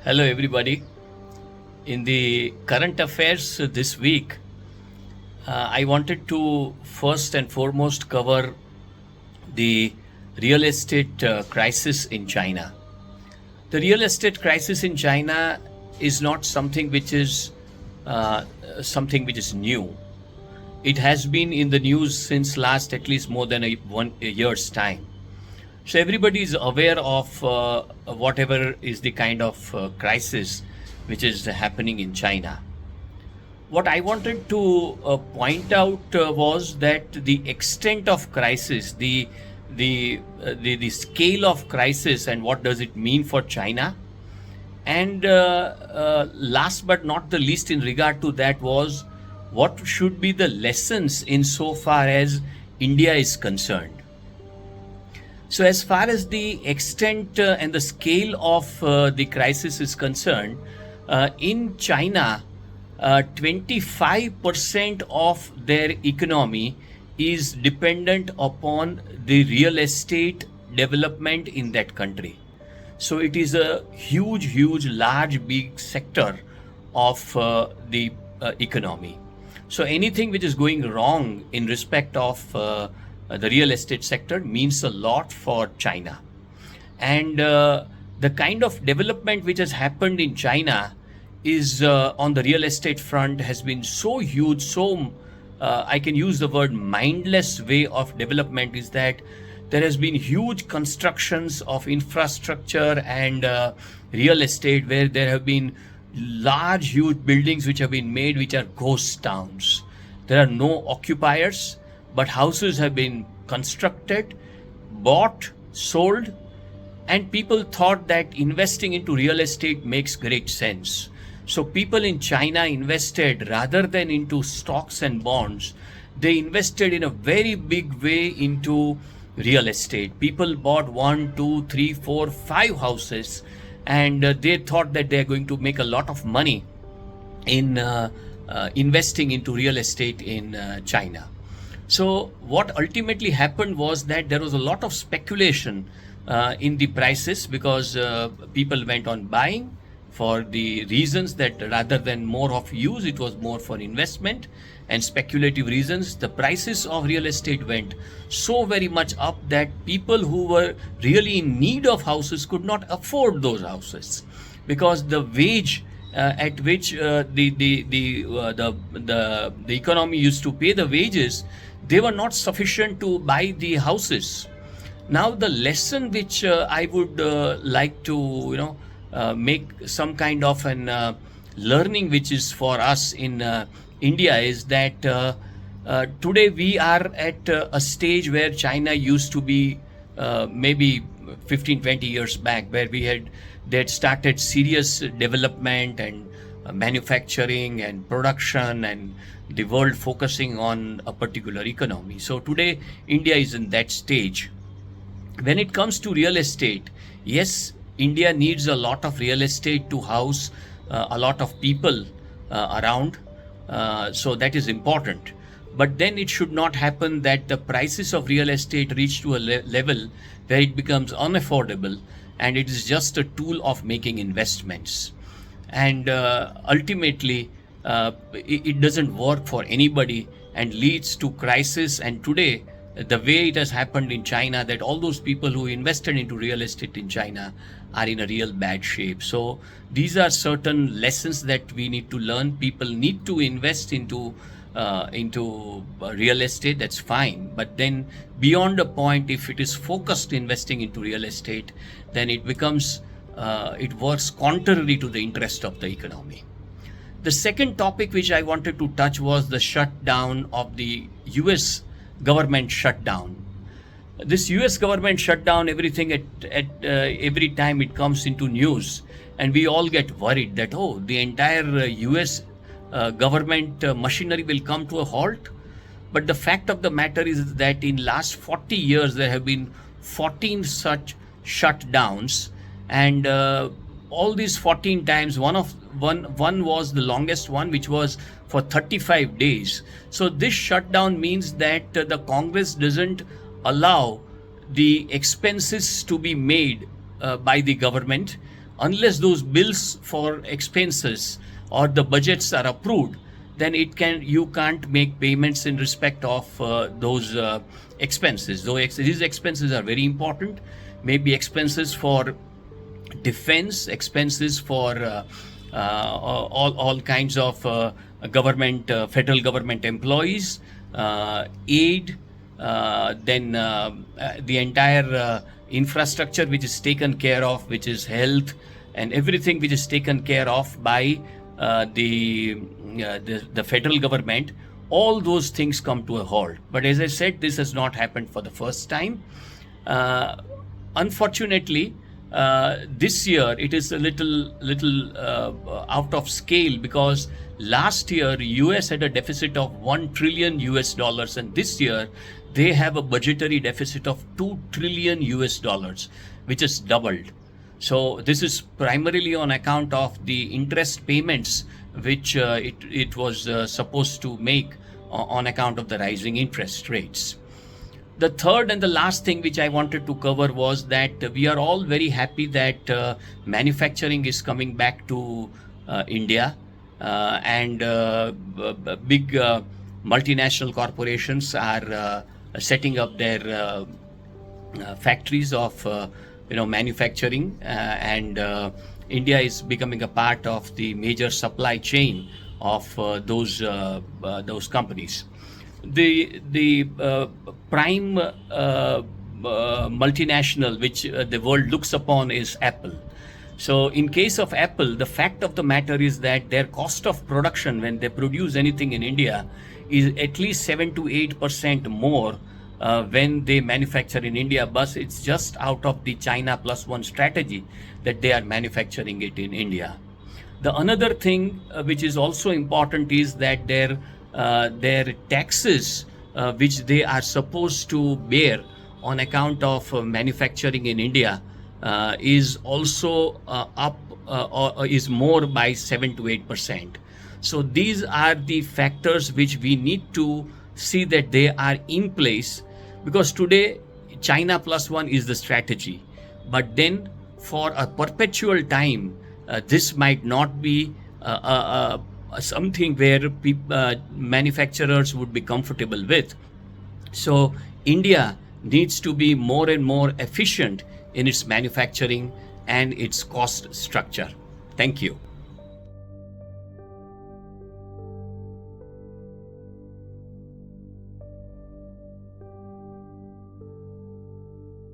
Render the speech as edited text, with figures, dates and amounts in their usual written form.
Hello, everybody. In the current affairs this week, I wanted to first and foremost cover the real estate crisis in China. The real estate crisis in China is not uh, something which is new. It has been in the news since last at least more than a year's time. So everybody is aware of whatever is the kind of crisis which is happening in China. What I wanted to point out was that the extent of crisis, the scale of crisis, and what does it mean for China. And last but not the least, in regard to that, was what should be the lessons insofar as India is concerned. So, as far as the extent and the scale of the crisis is concerned, in China, 25% of their economy is dependent upon the real estate development in that country. So, it is a huge, large, big sector of the economy. So, anything which is going wrong in respect of the real estate sector means a lot for China. And the kind of development which has happened in China is on the real estate front has been so huge, so I can use the word mindless way of development, is that there has been huge constructions of infrastructure and real estate, where there have been large, huge buildings which have been made, which are ghost towns. There are no occupiers, but houses have been constructed, bought, sold, and people thought that investing into real estate makes great sense. So people in China invested, rather than into stocks and bonds, they invested in a very big way into real estate. People bought 1, 2, 3, 4, 5 houses, and they thought that they're going to make a lot of money in investing into real estate in China. So what ultimately happened was that there was a lot of speculation in the prices, because people went on buying for the reasons that rather than more of use, it was more for investment and speculative reasons. The prices of real estate went so very much up that people who were really in need of houses could not afford those houses, because the wage at which the economy used to pay the wages, they were not sufficient to buy the houses. Now, the lesson which I would like to make some kind of an learning which is for us in India, is that today we are at a stage where China used to be maybe 15-20 years back, where they had started serious development and manufacturing and production, and the world focusing on a particular economy. So today India is in that stage. When it comes to real estate, yes, India needs a lot of real estate to house a lot of people around. So that is important. But then it should not happen that the prices of real estate reach to a level where it becomes unaffordable, and it is just a tool of making investments. And ultimately, it doesn't work for anybody and leads to crisis. And today, the way it has happened in China, that all those people who invested into real estate in China are in a real bad shape. So these are certain lessons that we need to learn. People need to invest into real estate, that's fine. But then beyond a point, if it is focused investing into real estate, then it becomes, it works contrary to the interest of the economy. The second topic which I wanted to touch was the shutdown of the US government shutdown. This US government shutdown, everything at every time it comes into news, and we all get worried that, oh, the entire US government machinery will come to a halt. But the fact of the matter is that in last 40 years there have been 14 such shutdowns, and all these 14 times, one was the longest one, which was for 35 days. So this shutdown means that the Congress doesn't allow the expenses to be made by the government unless those bills for expenses or the budgets are approved, then you can't make payments in respect of those expenses. Though these expenses are very important, maybe expenses for defense, expenses for all kinds of federal government employees, aid, then the entire infrastructure which is taken care of, which is health and everything which is taken care of by the federal government. All those things come to a halt. But as I said, this has not happened for the first time. Unfortunately, this year it is a little out of scale, because last year US had a deficit of $1 trillion, and this year they have a budgetary deficit of $2 trillion, which is doubled. So this is primarily on account of the interest payments which it was supposed to make on account of the rising interest rates. The third and the last thing which I wanted to cover was that we are all very happy that manufacturing is coming back to India, and big multinational corporations are setting up their factories of manufacturing, and India is becoming a part of the major supply chain of those companies. The prime multinational which the world looks upon is Apple. So in case of Apple, the fact of the matter is that their cost of production when they produce anything in India is at least 7 to 8% more when they manufacture in India, but it's just out of the China plus one strategy that they are manufacturing it in India. The another thing which is also important is that their taxes which they are supposed to bear on account of manufacturing in India is also up or is more by 7 to 8%. So these are the factors which we need to see that they are in place, because today China plus one is the strategy, but then for a perpetual time this might not be something where manufacturers would be comfortable with. So India needs to be more and more efficient in its manufacturing and its cost structure. Thank you.